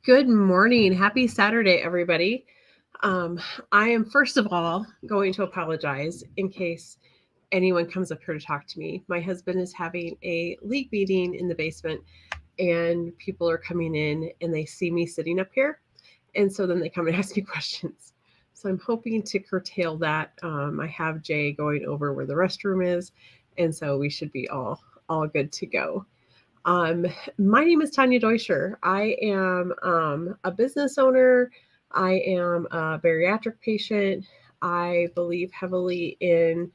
Good morning. Happy Saturday, everybody. I am first of all going to apologize in case anyone comes up here to talk to me. My husband is having a league meeting in the basement, and people are coming in and they see me sitting up here. And so then they come and ask me questions. So I'm hoping to curtail that. I have Jay going over where the restroom is, and so we should be all good to go. Um, my name is Tanya Deutscher. I am a business owner. I am a bariatric patient. I believe heavily in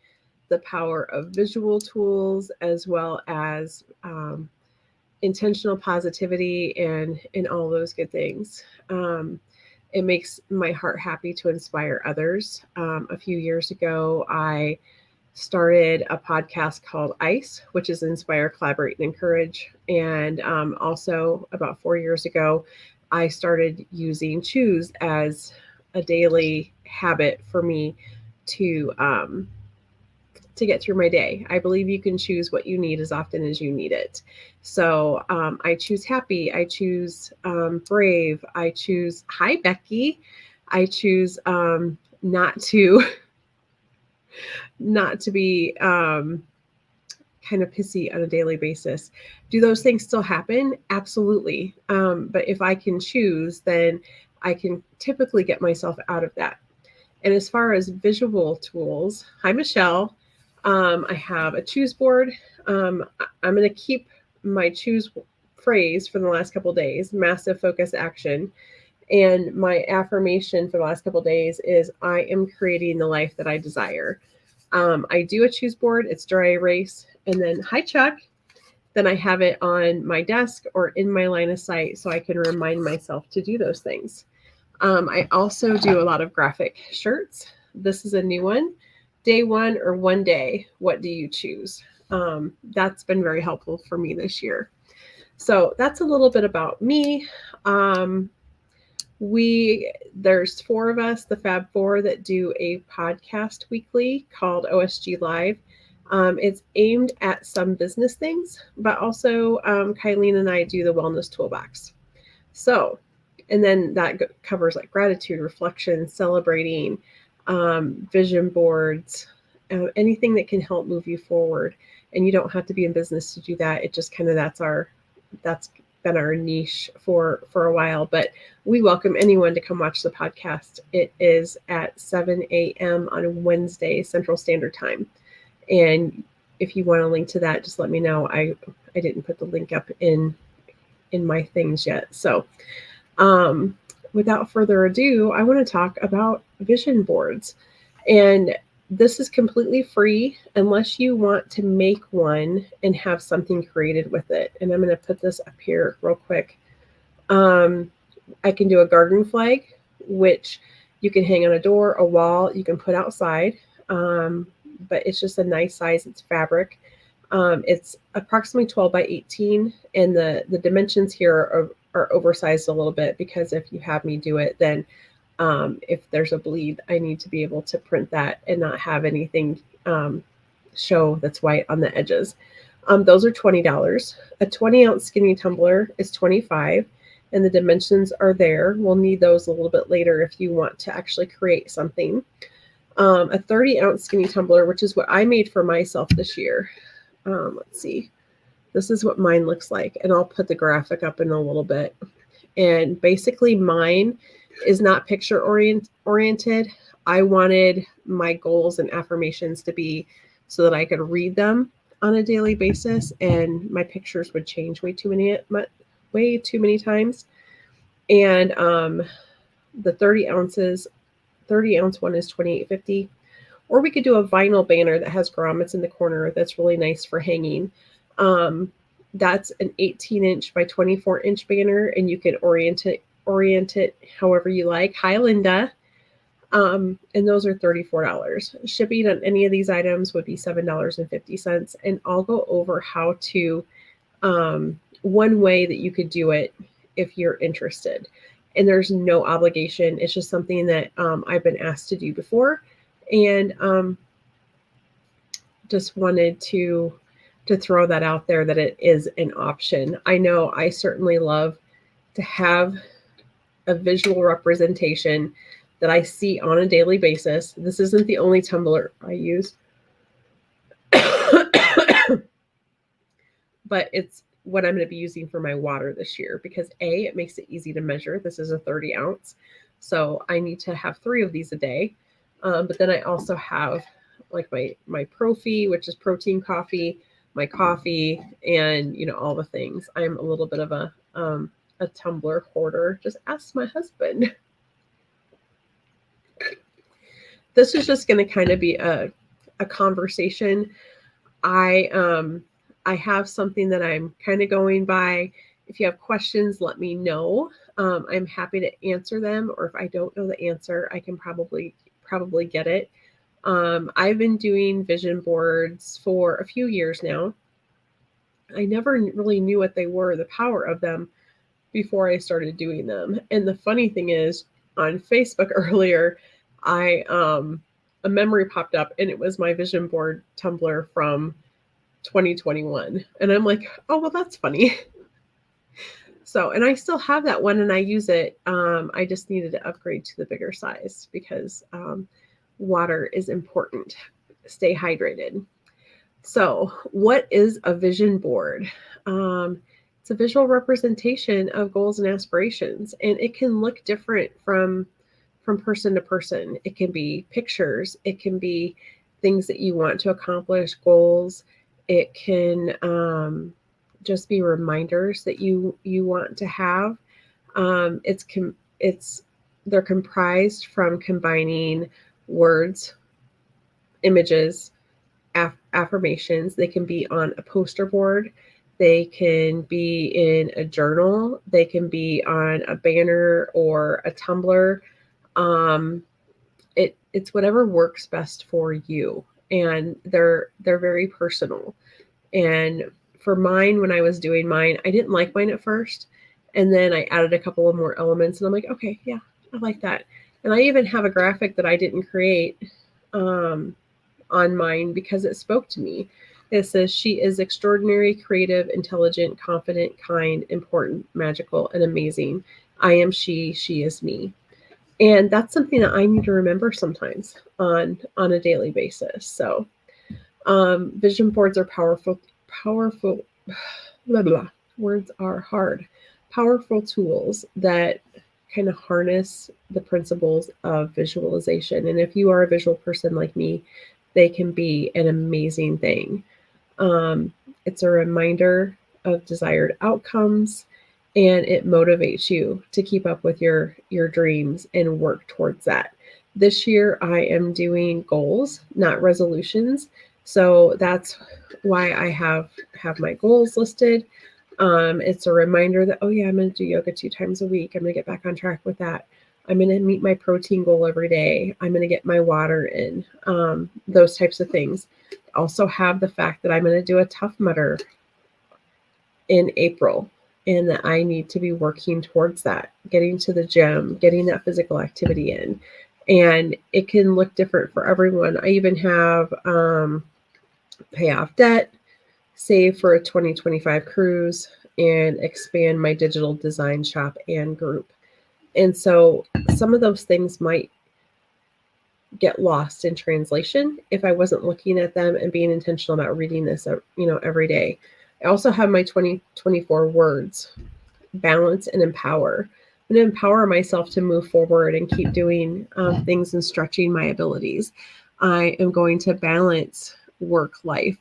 the power of visual tools as well as intentional positivity and all those good things. It makes my heart happy to inspire others. A few years ago, I started a podcast called I.C.E, which is Inspire, Collaborate, and Encourage. And also, about 4 years ago, I started using Choose as a daily habit for me to um, to get through my day. I believe you can choose what you need as often as you need it. So I choose happy. I choose brave. I choose hi Becky. I choose not to not to be kind of pissy on a daily basis. Do those things still happen? Absolutely. But if I can choose, then I can typically get myself out of that. And as far as visual tools, hi, Michelle. I have a choose board. I'm going to keep my choose phrase for the last couple days, massive focus action. And my affirmation for the last couple days is I am creating the life that I desire. I do a choose board, it's dry erase. And then, hi, Chuck. Then I have it on my desk or in my line of sight so I can remind myself to do those things. I also do a lot of graphic shirts. This is a new one. Day one or one day, what do you choose? That's been very helpful for me this year. So that's a little bit about me. Um, there's four of us, the Fab Four, that do a podcast weekly called OSG Live. It's aimed at some business things, but also Kylene and I do the wellness toolbox. So, and then that covers like gratitude, reflection, celebrating, vision boards, anything that can help move you forward. And you don't have to be in business to do that. It just kind of that's been our niche for a while. But we welcome anyone to come watch the podcast. It is at 7 a.m. on Wednesday Central Standard Time. And if you want a link to that, just let me know. I didn't put the link up in my things yet. So without further ado, I want to talk about vision boards. And this is completely free unless you want to make one and have something created with it. And I'm going to put this up here real quick. I can do a garden flag, which you can hang on a door, a wall, you can put outside. But it's just a nice size. It's fabric. It's approximately 12 by 18, and the dimensions here are oversized a little bit because if you have me do it, then if there's a bleed, I need to be able to print that and not have anything show that's white on the edges. Those are $20. A 20-ounce skinny tumbler is $25, and the dimensions are there. We'll need those a little bit later if you want to actually create something. A 30-ounce skinny tumbler, which is what I made for myself this year. Let's see. This is what mine looks like, and I'll put the graphic up in a little bit. And basically mine is not picture oriented. I wanted my goals and affirmations to be so that I could read them on a daily basis, and my pictures would change way too many times. And the 30-ounce one is $28.50. Or we could do a vinyl banner that has grommets in the corner that's really nice for hanging. That's an 18-inch by 24-inch banner, and you can orient it however you like. Hi, Linda. And those are $34. Shipping on any of these items would be $7.50. And I'll go over how to, one way that you could do it if you're interested. And there's no obligation. It's just something that I've been asked to do before. And just wanted to throw that out there that it is an option. I know I certainly love to have a visual representation that I see on a daily basis. This isn't the only tumbler I use, but it's what I'm going to be using for my water this year because it makes it easy to measure. This is a 30 ounce. So I need to have 3 of these a day. But then I also have like my Profi, which is protein coffee, my coffee, and all the things. I'm a little bit of a tumbler hoarder. Just ask my husband. This is just going to kind of be a conversation. I have something that I'm kind of going by. If you have questions, let me know. I'm happy to answer them, or if I don't know the answer, I can probably get it. I've been doing vision boards for a few years now. I never really knew what they were, the power of them, before I started doing them. And the funny thing is, on Facebook earlier, a memory popped up, and it was my vision board tumbler from 2021. And I'm like, oh, well, that's funny. So, and I still have that one and I use it. I just needed to upgrade to the bigger size because water is important. Stay hydrated. So, what is a vision board? It's a visual representation of goals and aspirations, and it can look different from person to person. It can be pictures, it can be things that you want to accomplish, goals. It can just be reminders that you want to have. They're comprised from combining words, images, affirmations. They can be on a poster board. They can be in a journal. They can be on a banner or a tumbler. It's whatever works best for you, and they're very personal. And for mine, when I was doing mine, I didn't like mine at first, and then I added a couple of more elements, and I'm like, okay, yeah, I like that. And I even have a graphic that I didn't create on mine because it spoke to me. It says, she is extraordinary, creative, intelligent, confident, kind, important, magical, and amazing. I am she is me. And that's something that I need to remember sometimes on a daily basis. So vision boards are powerful, blah, blah, words are hard, powerful tools that kind of harness the principles of visualization. And if you are a visual person like me, they can be an amazing thing. It's a reminder of desired outcomes, and it motivates you to keep up with your dreams and work towards that. This year, I am doing goals, not resolutions. So that's why I have my goals listed. It's a reminder that, oh yeah, I'm going to do yoga 2 times a week. I'm going to get back on track with that. I'm going to meet my protein goal every day. I'm going to get my water in, those types of things. Also have the fact that I'm going to do a Tough Mudder in April, and that I need to be working towards that, getting to the gym, getting that physical activity in. And it can look different for everyone. I even have pay off debt, save for a 2025 cruise, and expand my digital design shop and group. And so some of those things might get lost in translation if I wasn't looking at them and being intentional about reading this, every day. I also have my 2024 words: balance and empower. I'm going to empower myself to move forward and keep doing things and stretching my abilities. I am going to balance work life,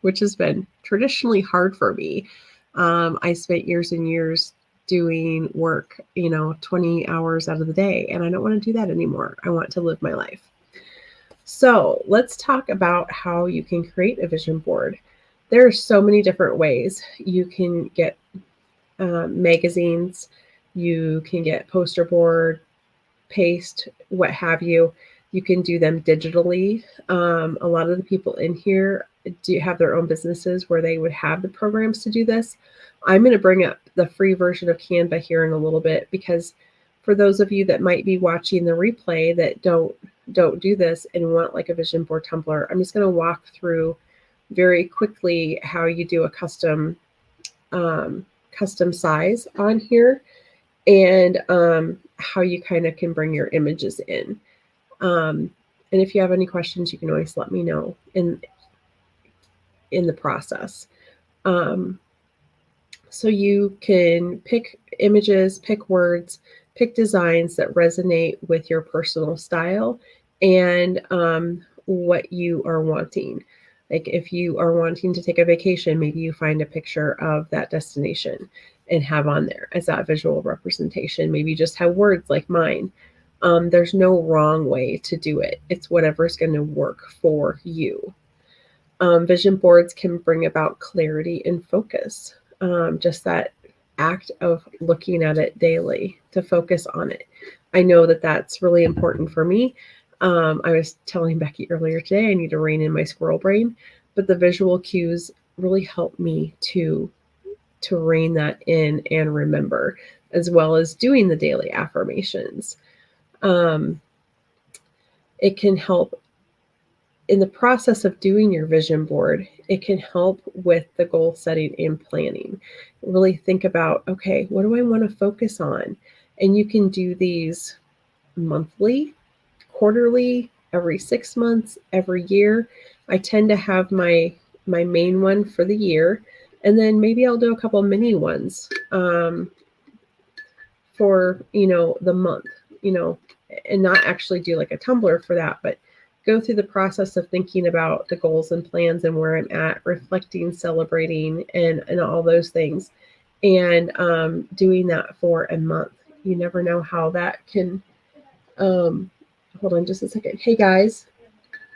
which has been traditionally hard for me. I spent years and years doing work, 20 hours out of the day, and I don't want to do that anymore. I want to live my life. So let's talk about how you can create a vision board. There are so many different ways. You can get magazines, you can get poster board, paste, what have you. You can do them digitally. A lot of the people in here do have their own businesses where they would have the programs to do this. I'm going to bring up the free version of Canva here in a little bit, because for those of you that might be watching the replay that don't do this and want like a vision board tumbler, I'm just going to walk through very quickly how you do a custom size on here. and how you kind of can bring your images in. And if you have any questions, you can always let me know in the process. Um, so you can pick images, pick words, pick designs that resonate with your personal style and what you are wanting. Like if you are wanting to take a vacation, maybe you find a picture of that destination and have on there as that visual representation. Maybe you just have words like mine. There's no wrong way to do it. It's whatever's going to work for you. Vision boards can bring about clarity and focus. Just that act of looking at it daily to focus on it. I know that that's really important for me. I was telling Becky earlier today I need to rein in my squirrel brain, but the visual cues really help me to rein that in and remember, as well as doing the daily affirmations. Um, it can help in the process of doing your vision board, it can help with the goal setting and planning. Really think about, okay, what do I want to focus on? And you can do these monthly, quarterly, every 6 months, every year. I tend to have my main one for the year, and then maybe I'll do a couple mini ones for the month, and not actually do like a Tumblr for that, but go through the process of thinking about the goals and plans and where I'm at, reflecting, celebrating, and all those things, and doing that for a month. You never know how that can. Hold on just a second. Hey guys,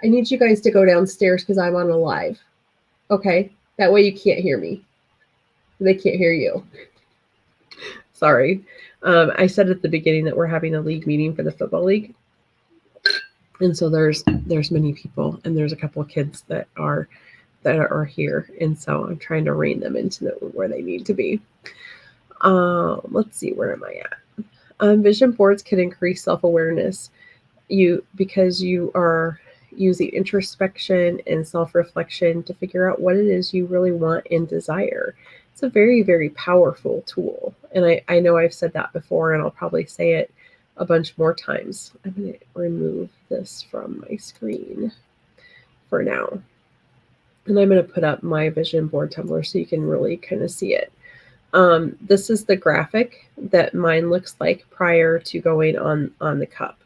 I need you guys to go downstairs because I'm on a live. Okay, that way you can't hear me. They can't hear you. Sorry. I said at the beginning that we're having a league meeting for the football league, and so there's many people, and there's a couple of kids that are here, and so I'm trying to rein them into where they need to be. Let's see, where am I at? Vision boards can increase self-awareness. Because you are using introspection and self-reflection to figure out what it is you really want and desire. It's a very, very powerful tool. And I know I've said that before, and I'll probably say it a bunch more times. I'm going to remove this from my screen for now. And I'm going to put up my vision board Tumblr so you can really kind of see it. This is the graphic that mine looks like prior to going on the cup.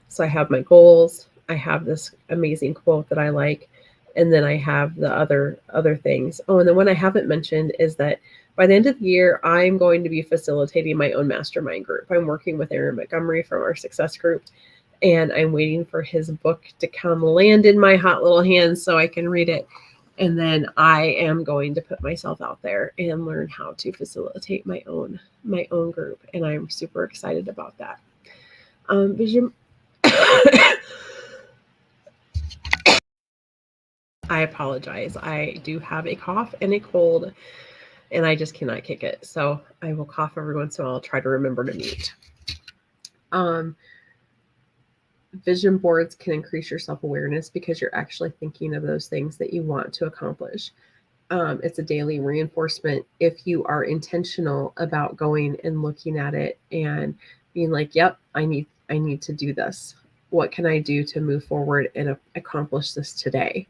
So I have my goals, I have this amazing quote that I like, and then I have the other things. Oh, and the one I haven't mentioned is that by the end of the year, I'm going to be facilitating my own mastermind group. I'm working with Aaron Montgomery from our success group, and I'm waiting for his book to come land in my hot little hands so I can read it. And then I am going to put myself out there and learn how to facilitate my own group, and I'm super excited about that. Vision. I apologize. I do have a cough and a cold, and I just cannot kick it. So I will cough every once in a while. I'll try to remember to mute. Vision boards can increase your self-awareness because you're actually thinking of those things that you want to accomplish. It's a daily reinforcement if you are intentional about going and looking at it and being like, yep, I need to do this. What can I do to move forward and accomplish this today?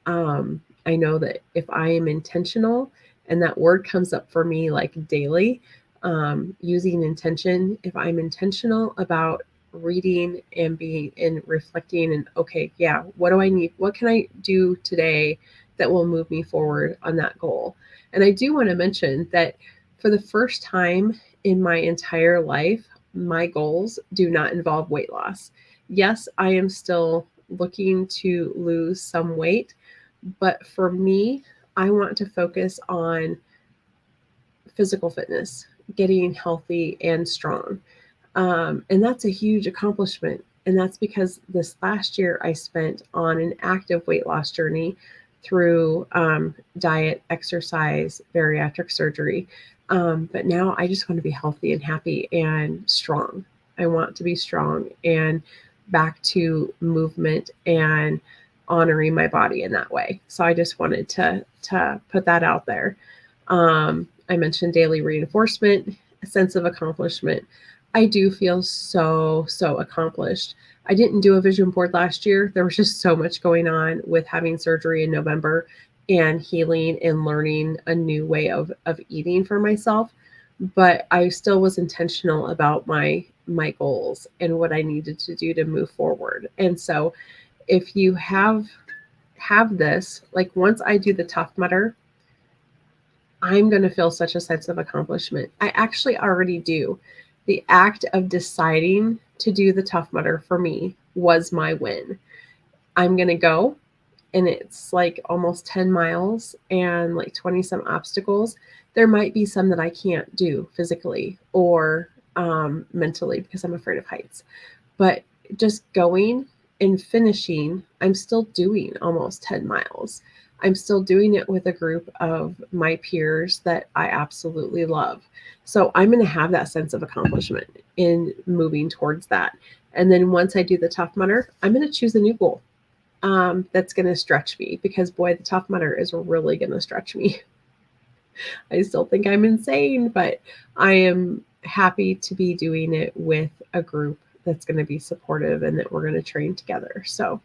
I know that if I am intentional, and that word comes up for me like daily, using intention, if I'm intentional about reading and being and reflecting and okay, yeah, what do I need? What can I do today that will move me forward on that goal? And I do want to mention that for the first time in my entire life, my goals do not involve weight loss. Yes, I am still looking to lose some weight, but for me, I want to focus on physical fitness, getting healthy and strong. And that's a huge accomplishment. And that's because this last year I spent on an active weight loss journey through diet, exercise, bariatric surgery. But now I just want to be healthy and happy and strong. I want to be strong and back to movement and honoring my body in that way. So I just wanted to put that out there. I mentioned daily reinforcement. sense of accomplishment. I do feel so, so accomplished. I didn't do a vision board last year. There was just so much going on with having surgery in November and healing and learning a new way of eating for myself. But I still was intentional about my goals and what I needed to do to move forward. And so if you have this, like once I do the Tough Mudder, I'm going to feel such a sense of accomplishment. I actually already do. The act of deciding to do the Tough Mudder for me was my win. I'm going to go, and it's like almost 10 miles and like 20 some obstacles. There might be some that I can't do physically or mentally because I'm afraid of heights. But just going and finishing, I'm still doing almost 10 miles. I'm still doing it with a group of my peers that I absolutely love. So I'm going to have that sense of accomplishment in moving towards that. And then once I do the Tough Mudder, I'm going to choose a new goal that's going to stretch me because, boy, the Tough Mudder is really going to stretch me. I still think I'm insane, but I am happy to be doing it with a group that's going to be supportive and that we're going to train together. So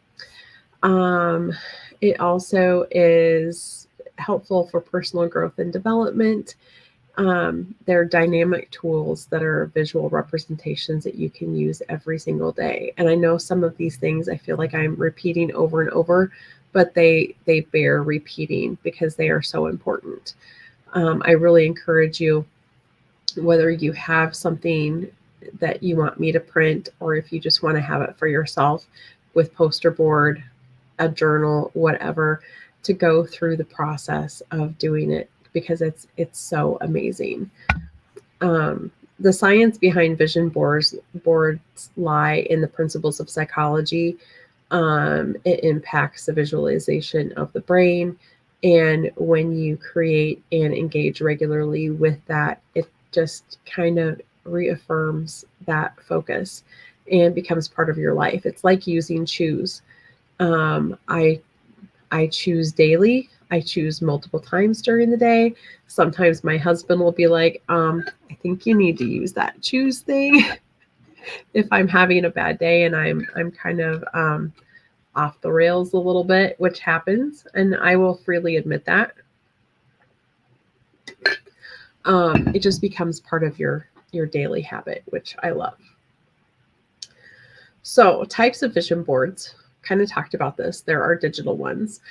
it also is helpful for personal growth and development. They're dynamic tools that are visual representations that you can use every single day. And I know some of these things I feel like I'm repeating over and over, but they bear repeating because they are so important. I really encourage you, whether you have something that you want me to print or if you just want to have it for yourself with poster board, a journal, whatever, to go through the process of doing it because it's so amazing. The science behind vision boards lie in the principles of psychology. It impacts the visualization of the brain. And when you create and engage regularly with that, it just kind of reaffirms that focus and becomes part of your life. It's like using shoes. I choose daily. I choose multiple times during the day. Sometimes my husband will be like, I think you need to use that choose thing if I'm having a bad day and I'm kind of off the rails a little bit, which happens, and I will freely admit that. It just becomes part of your daily habit, which I love. So, types of vision boards, kind of talked about this. There are digital ones.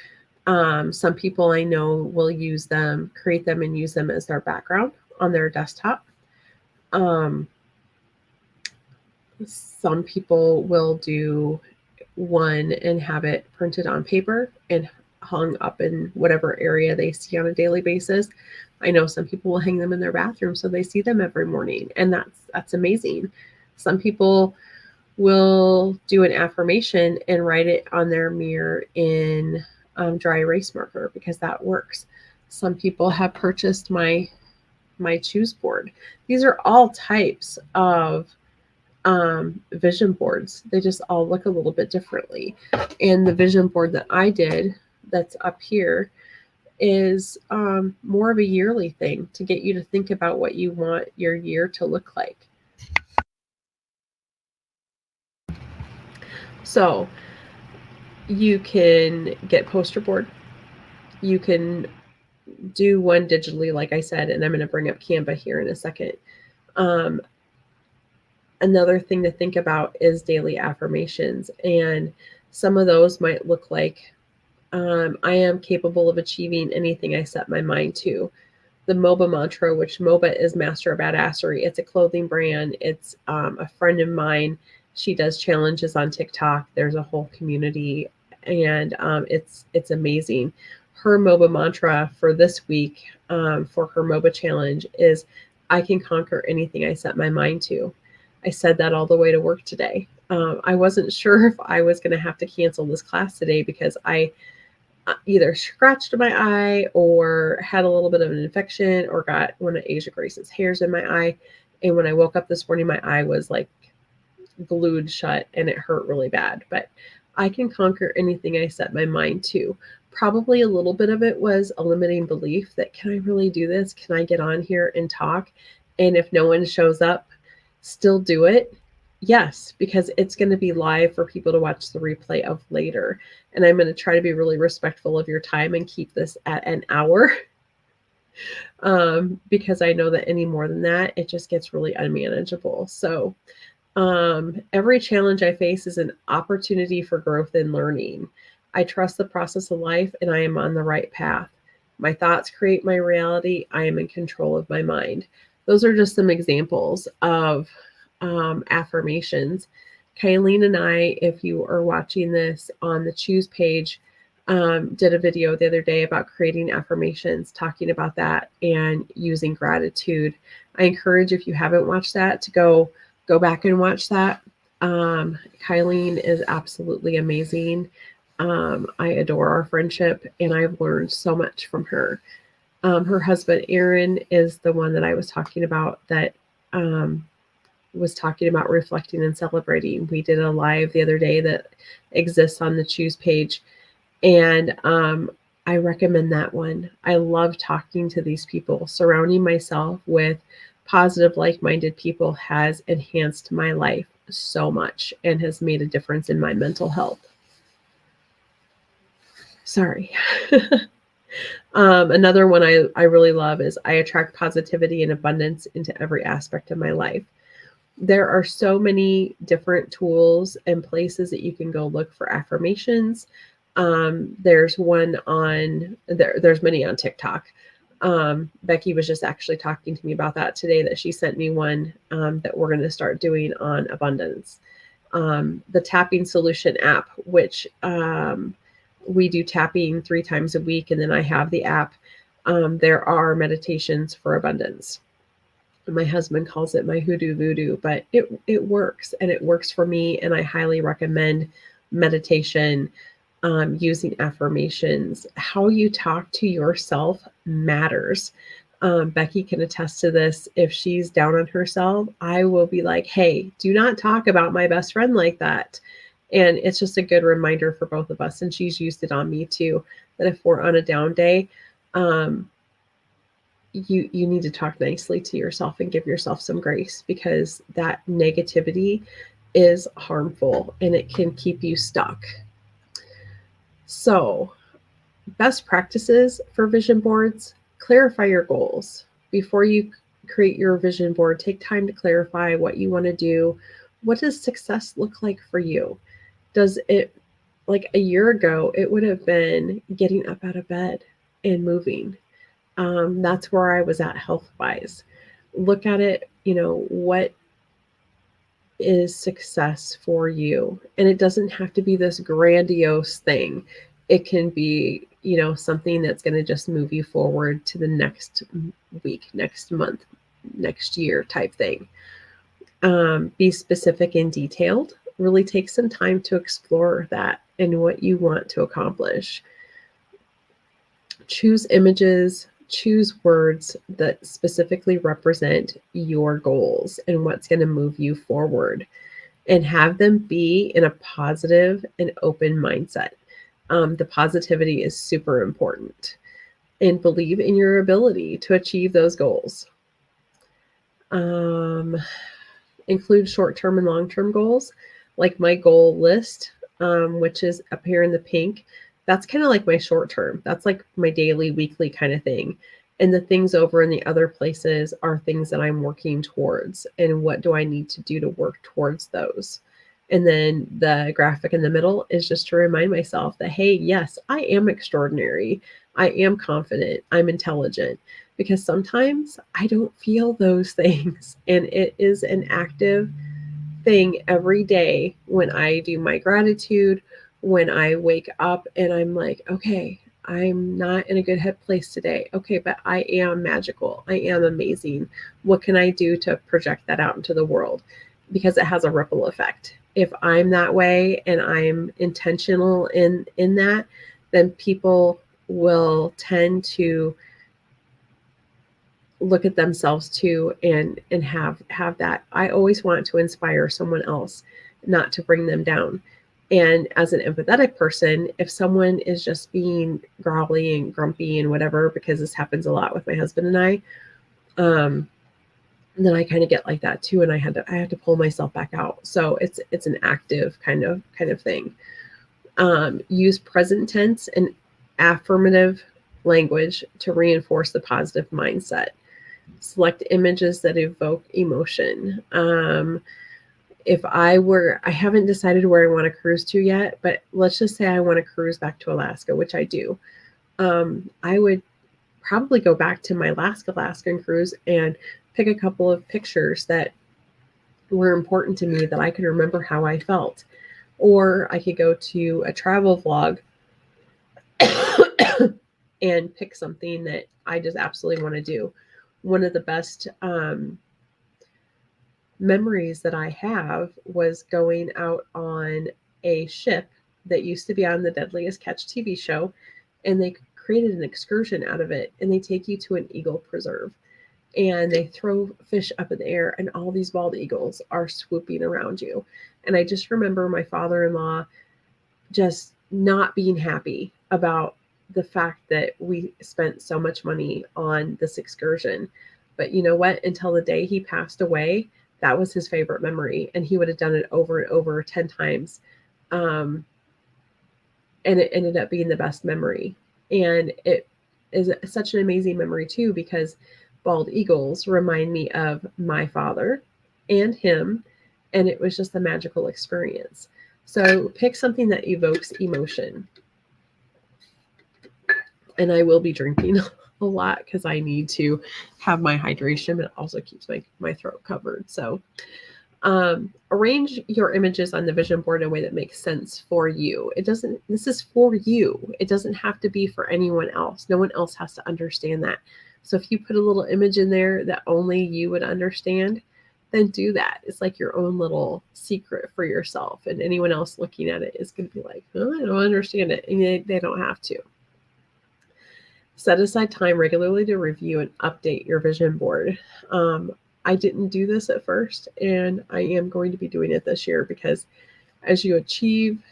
Some people I know will use them, create them, and use them as their background on their desktop. Some people will do one and have it printed on paper and hung up in whatever area they see on a daily basis. I know some people will hang them in their bathroom so they see them every morning, and that's amazing. Some people will do an affirmation and write it on their mirror in dry erase marker because that works. Some people have purchased my choose board. These are all types of vision boards. They just all look a little bit differently. And the vision board that I did that's up here is more of a yearly thing to get you to think about what you want your year to look like. So you can get poster board. You can do one digitally, like I said, and I'm going to bring up Canva here in a second. Another thing to think about is daily affirmations. And some of those might look like, I am capable of achieving anything I set my mind to. The MOBA mantra, which MOBA is Master of Badassery. It's a clothing brand. It's a friend of mine. She does challenges on TikTok. There's a whole community, and it's amazing. Her MOBA mantra for this week, for her MOBA challenge, is I can conquer anything I set my mind to. I said that all the way to work today. I wasn't sure if I was going to have to cancel this class today because I either scratched my eye or had a little bit of an infection or got one of Asia Grace's hairs in my eye. And when I woke up this morning, my eye was like glued shut and it hurt really bad. But I can conquer anything I set my mind to. Probably a little bit of it was a limiting belief that, can I really do this? Can I get on here and talk? And if no one shows up, still do it. Yes, because it's going to be live for people to watch the replay of later. And I'm going to try to be really respectful of your time and keep this at an hour. Because I know that any more than that, it just gets really unmanageable. So every challenge I face is an opportunity for growth and learning. I trust the process of life and I am on the right path. My thoughts create my reality. I am in control of my mind. Those are just some examples of affirmations. Kylene and I, if you are watching this on the Choose page, did a video the other day about creating affirmations, talking about that and using gratitude. I encourage, if you haven't watched that, to go back and watch that. Kylene is absolutely amazing. I adore our friendship and I've learned so much from her. Her husband, Aaron, is the one that I was talking about that was talking about reflecting and celebrating. We did a live the other day that exists on the Choose page. And I recommend that one. I love talking to these people. Surrounding myself with positive, like-minded people has enhanced my life so much and has made a difference in my mental health. Sorry. Another one I really love is I attract positivity and abundance into every aspect of my life. There are so many different tools and places that you can go look for affirmations. There's one on there's many on TikTok. Becky was just actually talking to me about that today, that she sent me one that we're going to start doing on abundance. The tapping solution app, which we do tapping 3 times a week, and then I have the app. There are meditations for abundance. My husband calls it my hoodoo voodoo, but it works, and it works for me. And I highly recommend meditation, using affirmations. How you talk to yourself matters. Becky can attest to this. If she's down on herself, I will be like, hey, do not talk about my best friend like that. And it's just a good reminder for both of us. And she's used it on me too, that if we're on a down day, you need to talk nicely to yourself and give yourself some grace, because that negativity is harmful and it can keep you stuck. So, best practices for vision boards: clarify your goals. Before you create your vision board, take time to clarify what you want to do. What does success look like for you? Does it, like a year ago, it would have been getting up out of bed and moving. That's where I was at health wise. Look at it, what is success for you? And it doesn't have to be this grandiose thing. It can be, something that's going to just move you forward to the next week, next month, next year type thing. Be specific and detailed. Really take some time to explore that and what you want to accomplish. Choose images, choose words that specifically represent your goals and what's going to move you forward, and have them be in a positive and open mindset. The positivity is super important, and believe in your ability to achieve those goals. Include short-term and long-term goals, like my goal list, which is up here in the pink. That's kind of like my short term. That's like my daily, weekly kind of thing. And the things over in the other places are things that I'm working towards. And what do I need to do to work towards those? And then the graphic in the middle is just to remind myself that, hey, yes, I am extraordinary. I am confident. I'm intelligent. Because sometimes I don't feel those things. And it is an active thing every day when I do my gratitude, when I wake up and I'm like, okay, I'm not in a good head place today. Okay, but I am magical. I am amazing. What can I do to project that out into the world? Because it has a ripple effect. If I'm that way and I'm intentional in that, then people will tend to look at themselves too, and have that. I always want to inspire someone else, not to bring them down. And as an empathetic person, if someone is just being growly and grumpy and whatever, because this happens a lot with my husband and I, And then I kind of get like that too, and I have to pull myself back out. So it's an active kind of thing. Use present tense and affirmative language to reinforce the positive mindset. Select images that evoke emotion. If I haven't decided where I want to cruise to yet, but let's just say I want to cruise back to Alaska, which I do. I would probably go back to my last Alaskan cruise and pick a couple of pictures that were important to me that I can remember how I felt. Or I could go to a travel vlog and pick something that I just absolutely want to do. One of the best memories that I have was going out on a ship that used to be on the Deadliest Catch TV show, and they created an excursion out of it, and they take you to an eagle preserve, and they throw fish up in the air, and all these bald eagles are swooping around you. And I just remember my father-in-law just not being happy about the fact that we spent so much money on this excursion. But you know what? Until the day he passed away, that was his favorite memory, and he would have done it over and over 10 times. And it ended up being the best memory. And it is such an amazing memory too, because bald eagles remind me of my father and him, and it was just a magical experience. So pick something that evokes emotion. And I will be drinking a lot because I need to have my hydration, but it also keeps my throat covered. So arrange your images on the vision board in a way that makes sense for you. This is for you. It doesn't have to be for anyone else. No one else has to understand that. So if you put a little image in there that only you would understand, then do that. It's like your own little secret for yourself, and anyone else looking at it is going to be like, oh, I don't understand it. And they don't have to. Set aside time regularly to review and update your vision board. I didn't do this at first, and I am going to be doing it this year, because as you achieve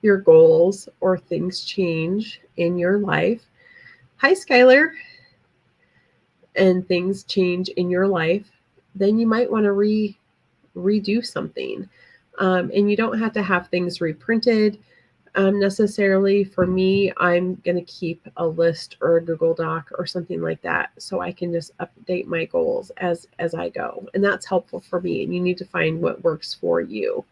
your goals or things change in your life, hi Skylar, and things change in your life, then you might want to redo something. And you don't have to have things reprinted necessarily. For me, I'm going to keep a list or a Google Doc or something like that, so I can just update my goals as I go. And that's helpful for me. And you need to find what works for you.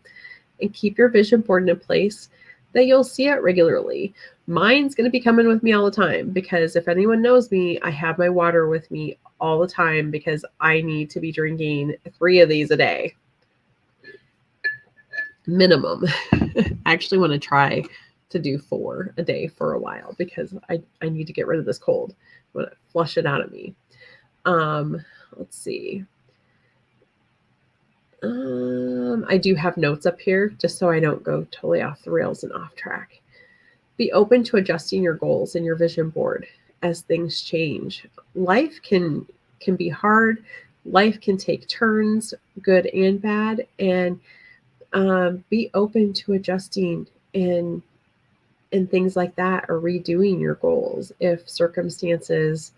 And keep your vision board in a place that you'll see it regularly. Mine's going to be coming with me all the time, because if anyone knows me, I have my water with me all the time, because I need to be drinking 3 of these a day. Minimum. I actually want to try to do 4 a day for a while, because I need to get rid of this cold. I want to flush it out of me. Let's see. I do have notes up here just so I don't go totally off the rails and off track. Be open to adjusting your goals and your vision board as things change. Life can be hard. Life can take turns, good and bad, and be open to adjusting and things like that, or redoing your goals if circumstances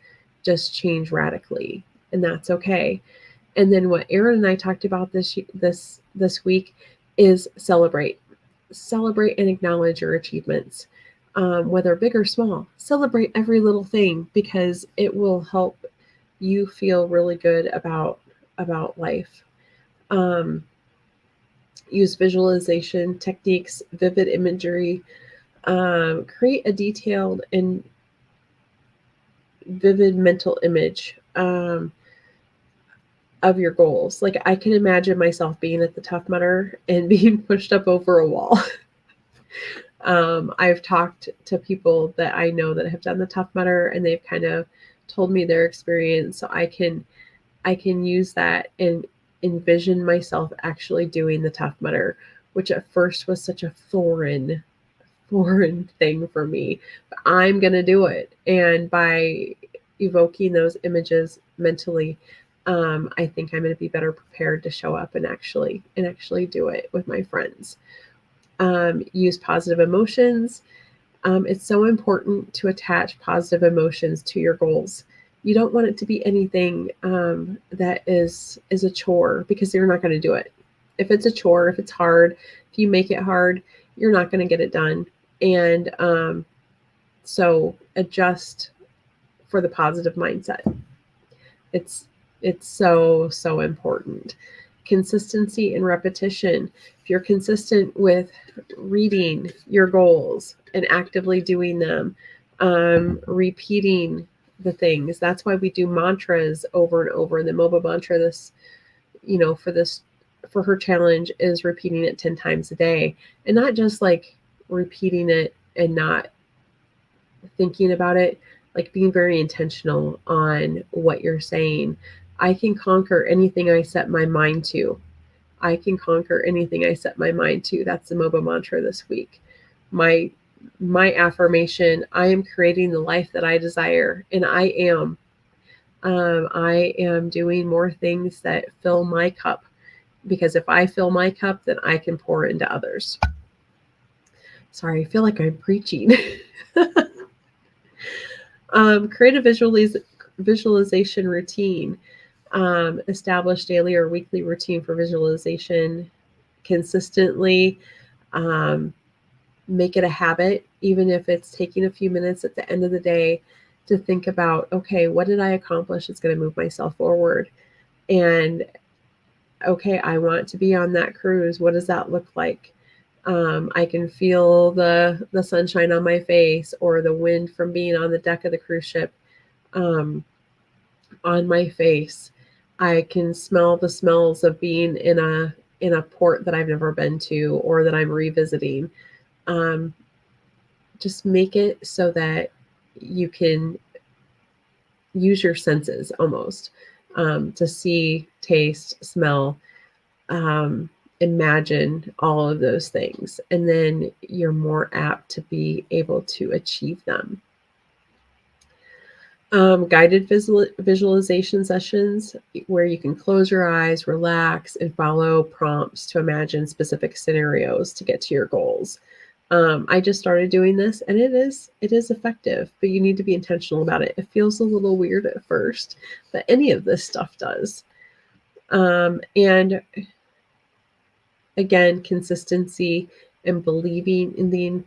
just change radically, and that's okay. And then what Erin and I talked about this week is celebrate and acknowledge your achievements, whether big or small. Celebrate every little thing, because it will help you feel really good about life. Use visualization techniques, vivid imagery. Create a detailed and vivid mental image of your goals. Like, I can imagine myself being at the Tough Mudder and being pushed up over a wall. I've talked to people that I know that have done the Tough Mudder, and they've kind of told me their experience, so I can use that and envision myself actually doing the Tough Mudder, which at first was such a foreign thing for me. But I'm gonna do it, and by evoking those images mentally, I think I'm going to be better prepared to show up and actually do it with my friends. Use positive emotions. It's so important to attach positive emotions to your goals. You don't want it to be anything that is a chore, because you're not going to do it. If it's a chore, if it's hard, if you make it hard, you're not going to get it done. And so adjust for the positive mindset. It's it's so important. Consistency and repetition. If you're consistent with reading your goals and actively doing them, repeating the things. That's why we do mantras over and over. And the MOBA mantra, this, for this, for her challenge, is repeating it 10 times a day, and not just like repeating it and not thinking about it, like being very intentional on what you're saying. I can conquer anything I set my mind to. I can conquer anything I set my mind to. That's the MOBA mantra this week. My my affirmation: I am creating the life that I desire, and I am. I am doing more things that fill my cup, because if I fill my cup, then I can pour into others. Sorry, I feel like I'm preaching. Create a visualization routine. Establish daily or weekly routine for visualization consistently. Um, Make it a habit, even if it's taking a few minutes at the end of the day to think about, okay, what did I accomplish that's going to move myself forward? And okay, I want to be on that cruise. What does that look like? I can feel the sunshine on my face, or the wind from being on the deck of the cruise ship um, on my face. I can smell the smells of being in a port that I've never been to or that I'm revisiting. Um, just make it so that you can use your senses almost, to see, taste, smell, um, imagine all of those things. And then you're more apt to be able to achieve them. Guided visualization sessions where you can close your eyes, relax, and follow prompts to imagine specific scenarios to get to your goals. I just started doing this, and it is effective, but you need to be intentional about it. It feels a little weird at first, but any of this stuff does. And again, consistency and believing in the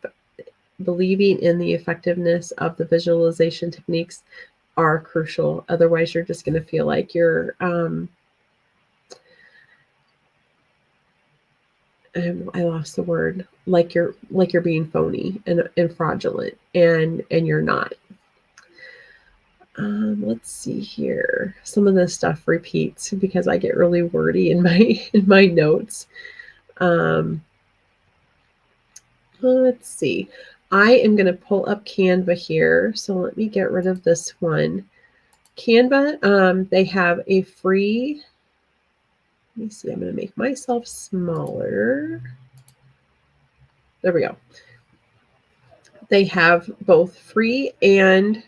effectiveness of the visualization techniques are crucial. Otherwise, you're just going to feel like you're I lost the word, like you're being phony and fraudulent, and you're not. Let's see here. Some of this stuff repeats because I get really wordy in my notes. Um, let's see. I am going to pull up Canva here, so let me get rid of this one. Canva, they have a free. Let me see. I'm going to make myself smaller. There we go. They have both free and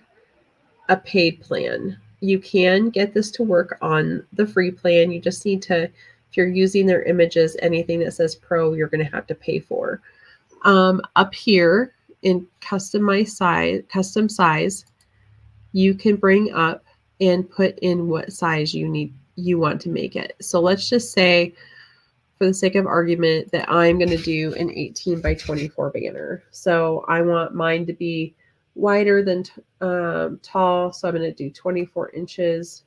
a paid plan. You can get this to work on the free plan. You just need to, if you're using their images, anything that says pro, you're going to have to pay for. Up here in custom size, you can bring up and put in what size you want to make it. So let's just say, for the sake of argument, that I'm going to do an 18 by 24 banner. So I want mine to be wider than tall. So I'm going to do 24 inches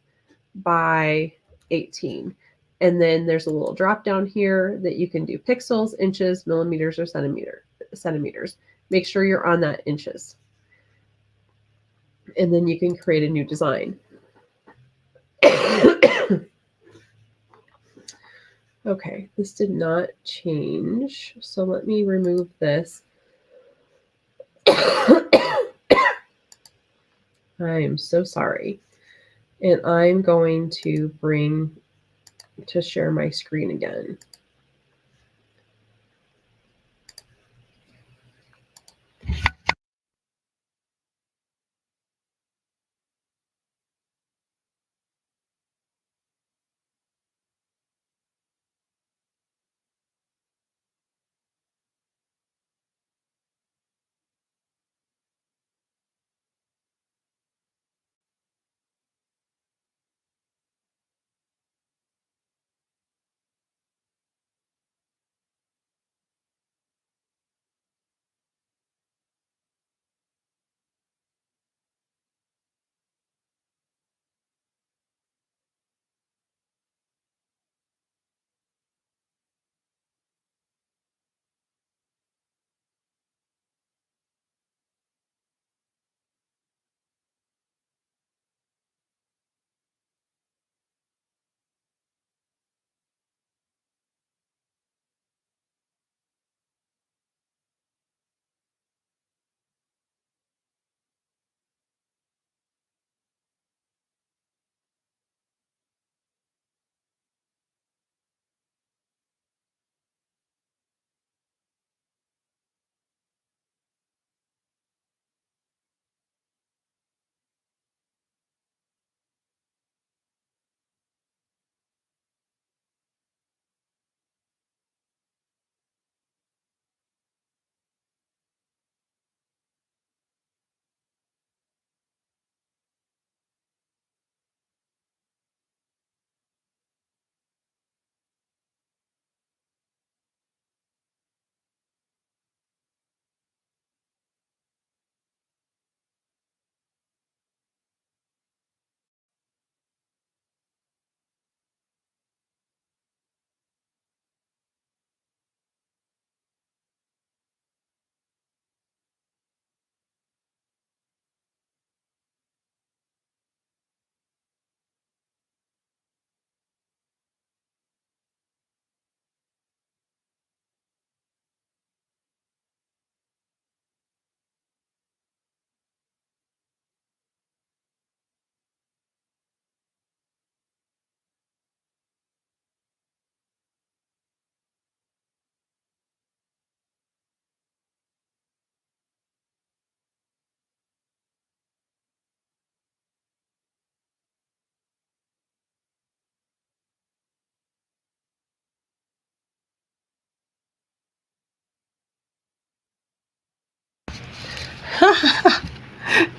by 18. And then there's a little drop down here that you can do pixels, inches, millimeters, or centimeters. Make sure you're on that inches. And then you can create a new design. Okay, this did not change. So let me remove this. I am so sorry. And I'm going to share my screen again.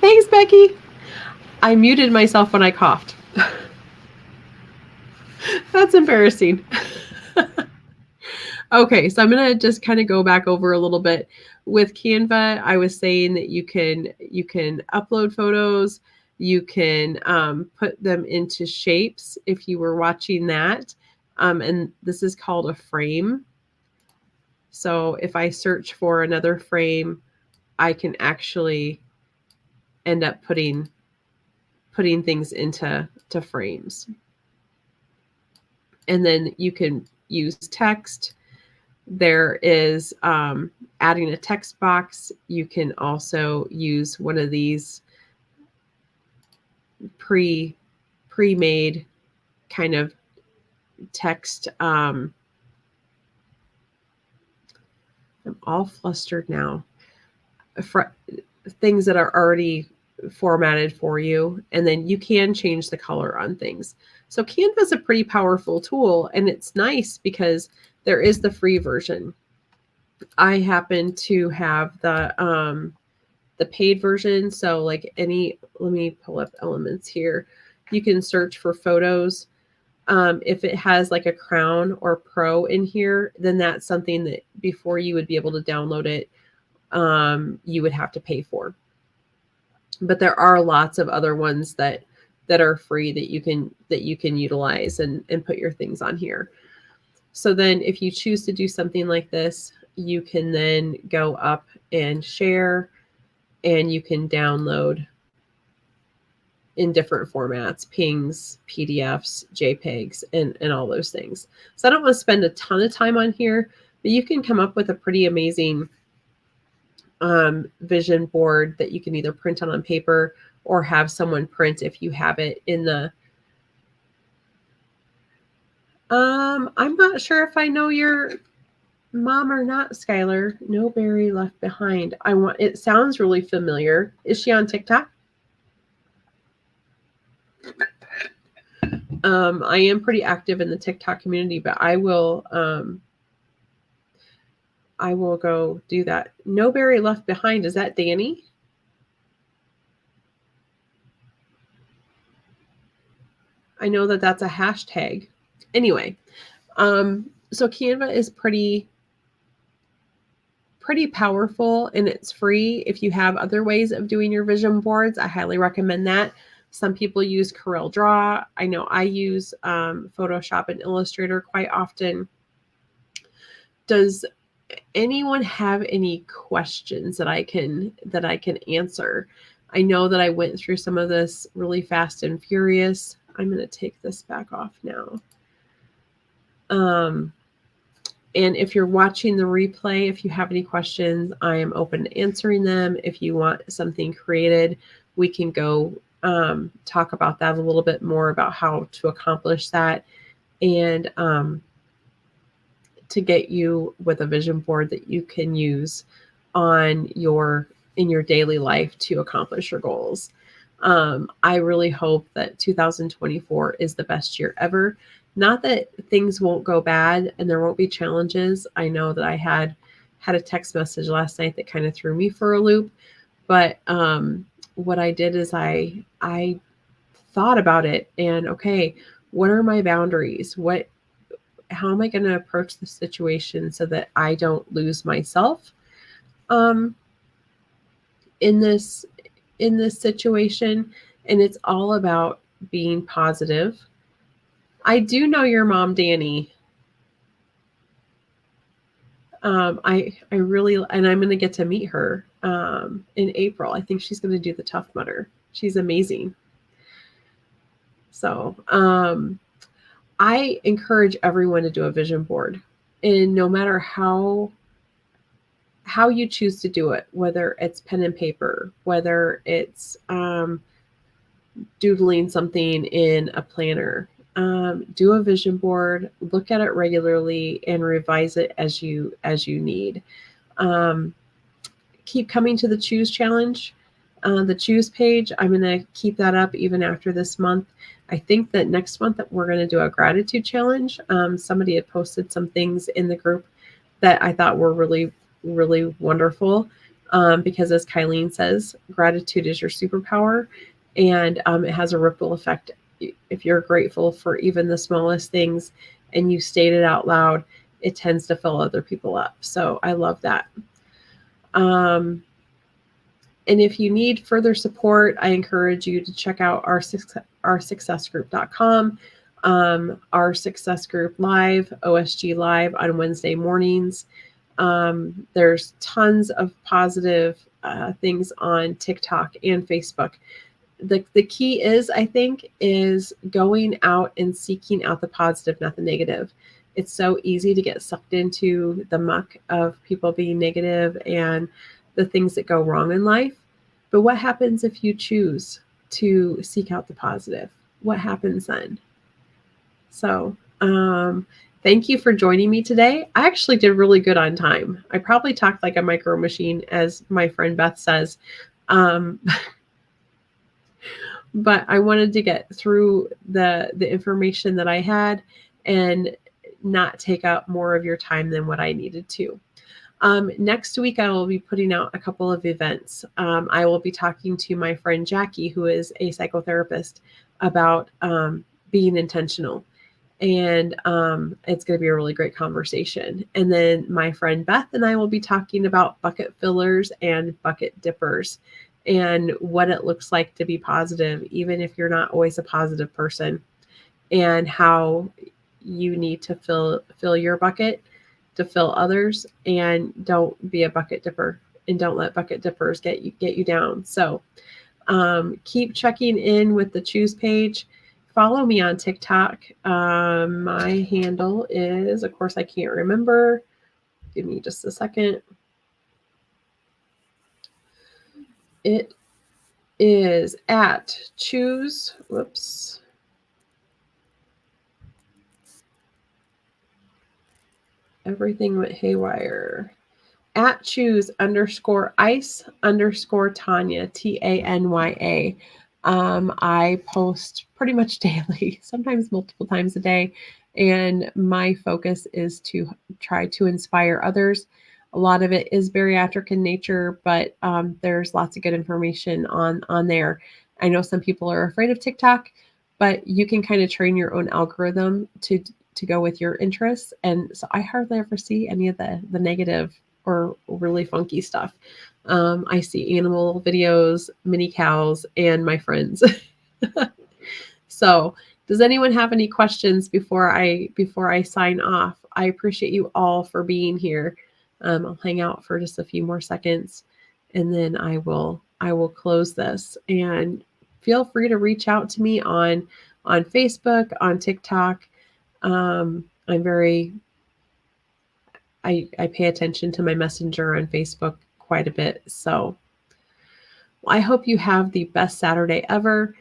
Thanks, Becky. I muted myself when I coughed. That's embarrassing. Okay, so I'm gonna just kind of go back over a little bit. With Canva, I was saying that you can upload photos, you can put them into shapes if you were watching that, and this is called a frame. So if I search for another frame, I can actually end up putting things into frames. And then you can use text. There is adding a text box. You can also use one of these pre-made kind of text. I'm all flustered now. Things that are already formatted for you, and then you can change the color on things. So Canva is a pretty powerful tool, and it's nice because there is the free version. I happen to have the paid version. So like let me pull up Elements here. You can search for photos. If it has like a Crown or Pro in here, then that's something that before you would be able to download it, you would have to pay for. But there are lots of other ones that are free that you can utilize and put your things on here. So then if you choose to do something like this, you can then go up and share, and you can download in different formats, PNGs, PDFs, JPEGs, and all those things. So I don't want to spend a ton of time on here, but you can come up with a pretty amazing vision board that you can either print on paper or have someone print if you have it in the I'm not sure if I know your mom or not, Skylar. No Berry Left Behind. It sounds really familiar. Is she on TikTok? I am pretty active in the TikTok community, but I will go do that. No Berry Left Behind. Is that Danny? I know that that's a hashtag. Anyway, so Canva is pretty powerful, and it's free. If you have other ways of doing your vision boards, I highly recommend that. Some people use Corel Draw. I know I use Photoshop and Illustrator quite often. Does anyone have any questions that I can answer? I know that I went through some of this really fast and furious. I'm going to take this back off now. And if you're watching the replay, if you have any questions, I am open to answering them. If you want something created, we can go talk about that a little bit more, about how to accomplish that, and to get you with a vision board that you can use in your daily life to accomplish your goals. I really hope that 2024 is the best year ever. Not that things won't go bad and there won't be challenges. I know that I had a text message last night that kind of threw me for a loop, but what I did is I thought about it, and okay, what are my boundaries? How am I going to approach the situation so that I don't lose myself in this situation? And it's all about being positive. I do know your mom, Danny. I really, and I'm going to get to meet her in April. I think she's going to do the Tough Mudder. She's amazing. So I encourage everyone to do a vision board, and no matter how you choose to do it, whether it's pen and paper, whether it's doodling something in a planner, do a vision board, look at it regularly, and revise it as you need. Keep coming to the Choose Challenge. The Choose page, I'm going to keep that up even after this month. I think that next month that we're going to do a gratitude challenge. Somebody had posted some things in the group that I thought were really, really wonderful. because as Kylene says, gratitude is your superpower, and it has a ripple effect. If you're grateful for even the smallest things and you state it out loud, it tends to fill other people up. So I love that. And if you need further support, I encourage you to check out our successgroup.com, our Success Group Live, OSG Live on Wednesday mornings. There's tons of positive things on TikTok and Facebook. The key is, I think, is going out and seeking out the positive, not the negative. It's so easy to get sucked into the muck of people being negative and the things that go wrong in life. But what happens if you choose to seek out the positive? What happens then? So, thank you for joining me today. I actually did really good on time. I probably talked like a micro machine, as my friend Beth says. But I wanted to get through the information that I had and not take up more of your time than what I needed to. Next week, I will be putting out a couple of events. I will be talking to my friend Jackie, who is a psychotherapist, about being intentional. And it's going to be a really great conversation. And then my friend Beth and I will be talking about bucket fillers and bucket dippers and what it looks like to be positive, even if you're not always a positive person, and how you need to fill your bucket to fill others, and don't be a bucket dipper, and don't let bucket dippers get you down. So keep checking in with the Choose page. Follow me on TikTok. My handle is, of course, I can't remember. Give me just a second. It is at choose. Whoops. Everything went haywire. At choose _ ice _ Tanya, TANYA. I post pretty much daily, sometimes multiple times a day, and my focus is to try to inspire others. A lot of it is bariatric in nature, but there's lots of good information on there. I know some people are afraid of TikTok, but you can kind of train your own algorithm to go with your interests. And so I hardly ever see any of the negative or really funky stuff. I see animal videos, mini cows, and my friends. So, does anyone have any questions before I sign off? I appreciate you all for being here. I'll hang out for just a few more seconds, and then I will close this. And feel free to reach out to me on Facebook, on TikTok. I'm very I pay attention to my messenger on Facebook quite a bit. So I hope you have the best Saturday ever.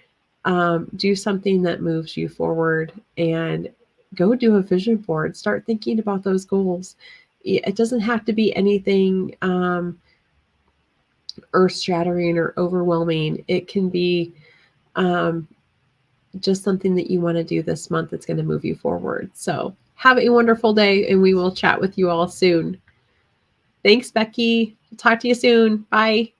Do something that moves you forward, and go do a vision board. Start thinking about those goals. It doesn't have to be anything earth-shattering or overwhelming. It can be just something that you want to do this month that's going to move you forward. So have a wonderful day, and we will chat with you all soon. Thanks, Becky. Talk to you soon. Bye.